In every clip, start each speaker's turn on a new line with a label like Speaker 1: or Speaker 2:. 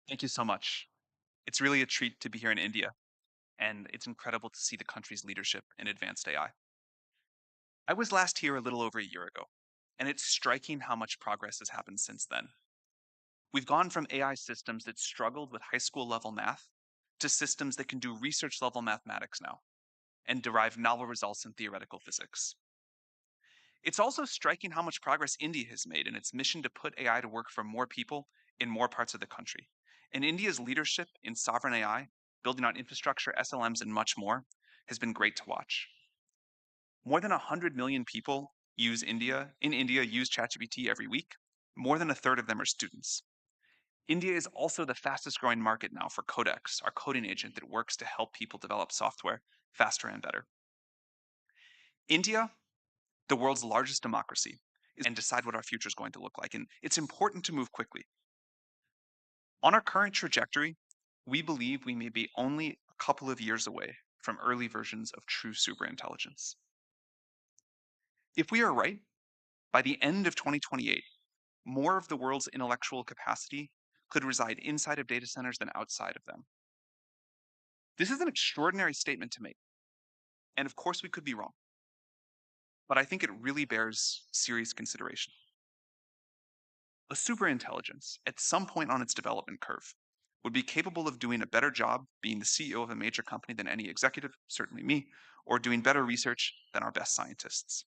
Speaker 1: Thank you so much. It's really a treat to be here in India, and it's incredible to see the country's leadership in advanced AI. I was last here a little over a year ago, and it's striking how much progress has happened since then. We've gone from AI systems that struggled with high school level math to systems that can do research level mathematics now and derive novel results in theoretical physics. It's also striking how much progress India has made in its mission to put AI to work for more people in more parts of the country. And India's leadership in sovereign AI, building on infrastructure, SLMs, and much more, has been great to watch. More than 100 million people in India use ChatGPT every week. More than a third of them are students. India is also the fastest growing market now for Codex, our coding agent that works to help people develop software faster and better. India, the world's largest democracy, and decide what our future is going to look like. And it's important to move quickly. On our current trajectory, we believe we may be only a couple of years away from early versions of true superintelligence. If we are right, by the end of 2028, more of the world's intellectual capacity could reside inside of data centers than outside of them. This is an extraordinary statement to make. And of course, we could be wrong. But I think it really bears serious consideration. A superintelligence, at some point on its development curve, would be capable of doing a better job being the CEO of a major company than any executive, certainly me, or doing better research than our best scientists.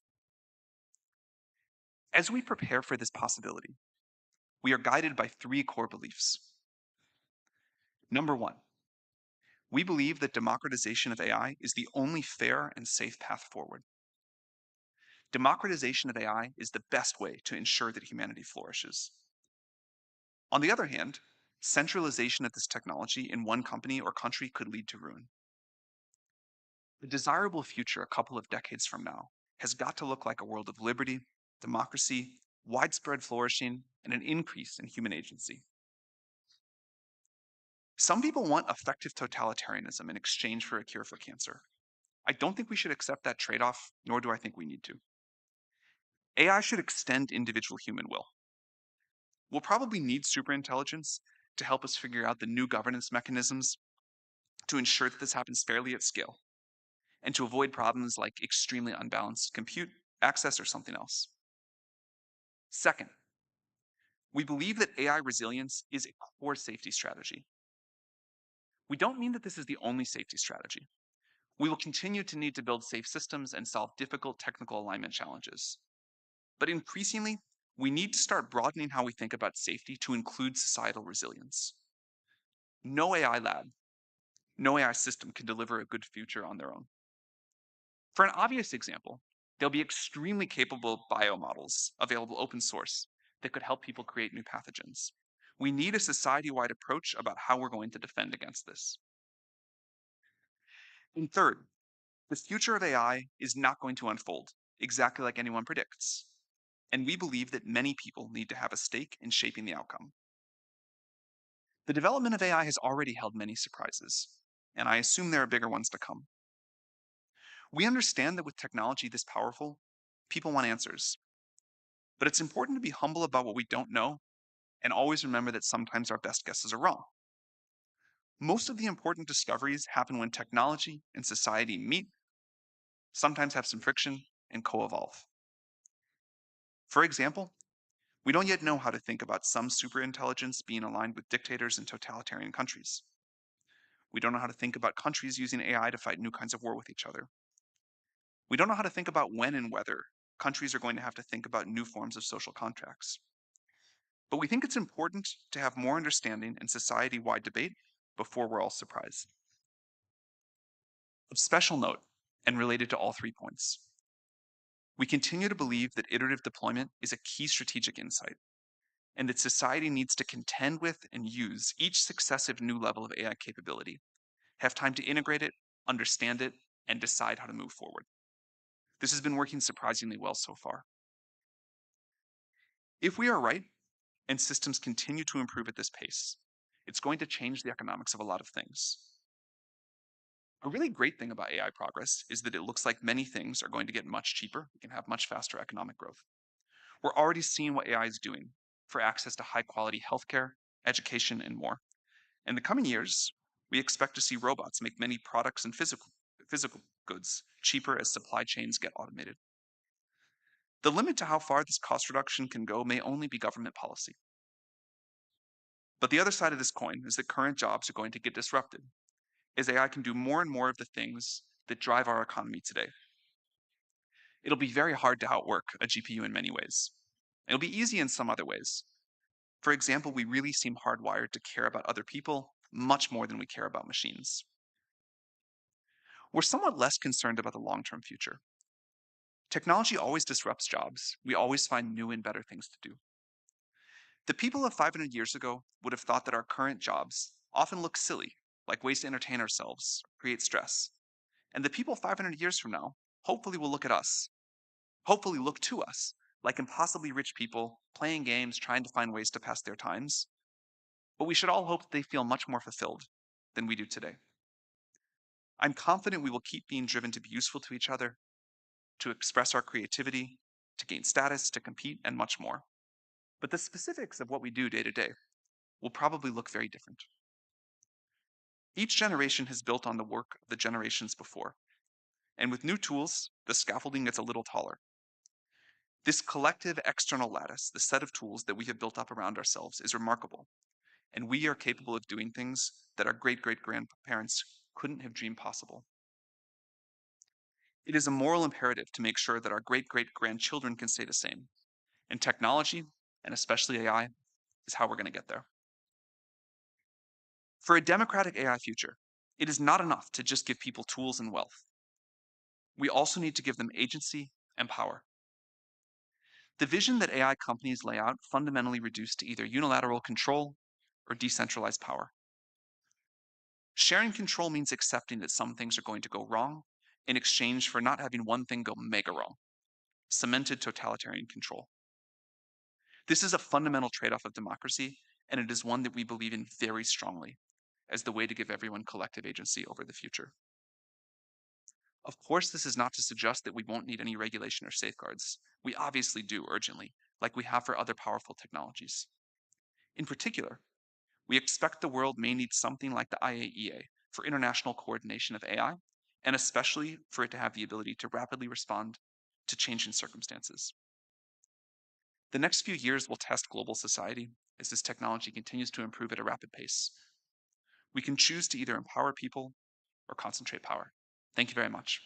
Speaker 1: As we prepare for this possibility, we are guided by three core beliefs. Number one, we believe that democratization of AI is the only fair and safe path forward. Democratization of AI is the best way to ensure that humanity flourishes. On the other hand, centralization of this technology in one company or country could lead to ruin. The desirable future a couple of decades from now has got to look like a world of liberty, democracy, widespread flourishing, and an increase in human agency. Some people want effective totalitarianism in exchange for a cure for cancer. I don't think we should accept that trade off, nor do I think we need to. AI should extend individual human will. We'll probably need superintelligence to help us figure out the new governance mechanisms to ensure that this happens fairly at scale and to avoid problems like extremely unbalanced compute access or something else. Second, we believe that AI resilience is a core safety strategy. We don't mean that this is the only safety strategy. We will continue to need to build safe systems and solve difficult technical alignment challenges. But increasingly, we need to start broadening how we think about safety to include societal resilience. No AI lab, no AI system can deliver a good future on their own. For an obvious example, there'll be extremely capable biomodels available open source that could help people create new pathogens. We need a society-wide approach about how we're going to defend against this. And third, the future of AI is not going to unfold exactly like anyone predicts. And we believe that many people need to have a stake in shaping the outcome. The development of AI has already held many surprises, and I assume there are bigger ones to come. We understand that with technology this powerful, people want answers. But it's important to be humble about what we don't know and always remember that sometimes our best guesses are wrong. Most of the important discoveries happen when technology and society meet, sometimes have some friction, and co-evolve. For example, we don't yet know how to think about some superintelligence being aligned with dictators in totalitarian countries. We don't know how to think about countries using AI to fight new kinds of war with each other. We don't know how to think about when and whether countries are going to have to think about new forms of social contracts. But we think it's important to have more understanding and society-wide debate before we're all surprised. Of special note, and related to all 3 points, we continue to believe that iterative deployment is a key strategic insight, and that society needs to contend with and use each successive new level of AI capability, have time to integrate it, understand it, and decide how to move forward. This has been working surprisingly well so far. If we are right, and systems continue to improve at this pace, it's going to change the economics of a lot of things. A really great thing about AI progress is that it looks like many things are going to get much cheaper. We can have much faster economic growth. We're already seeing what AI is doing for access to high quality healthcare, education, and more. In the coming years, we expect to see robots make many products and physical goods cheaper as supply chains get automated. The limit to how far this cost reduction can go may only be government policy. But the other side of this coin is that current jobs are going to get disrupted as AI can do more and more of the things that drive our economy today. It'll be very hard to outwork a GPU in many ways. It'll be easy in some other ways. For example, we really seem hardwired to care about other people much more than we care about machines. We're somewhat less concerned about the long-term future. Technology always disrupts jobs. We always find new and better things to do. The people of 500 years ago would have thought that our current jobs often look silly, like ways to entertain ourselves, create stress. And the people 500 years from now hopefully will look at us, hopefully look to us, like impossibly rich people playing games, trying to find ways to pass their times. But we should all hope that they feel much more fulfilled than we do today. I'm confident we will keep being driven to be useful to each other, to express our creativity, to gain status, to compete, and much more. But the specifics of what we do day to day will probably look very different. Each generation has built on the work of the generations before, and with new tools, the scaffolding gets a little taller. This collective external lattice, the set of tools that we have built up around ourselves, is remarkable, and we are capable of doing things that our great-great-grandparents couldn't have dreamed possible. It is a moral imperative to make sure that our great-great-grandchildren can say the same, and technology, and especially AI, is how we're going to get there. For a democratic AI future, it is not enough to just give people tools and wealth. We also need to give them agency and power. The vision that AI companies lay out fundamentally reduced to either unilateral control or decentralized power. Sharing control means accepting that some things are going to go wrong in exchange for not having one thing go mega wrong, cemented totalitarian control. This is a fundamental trade-off of democracy, and it is one that we believe in very strongly as the way to give everyone collective agency over the future. Of course, this is not to suggest that we won't need any regulation or safeguards. We obviously do urgently, like we have for other powerful technologies. In particular, we expect the world may need something like the IAEA for international coordination of AI, and especially for it to have the ability to rapidly respond to changing circumstances. The next few years will test global society as this technology continues to improve at a rapid pace. We can choose to either empower people or concentrate power. Thank you very much.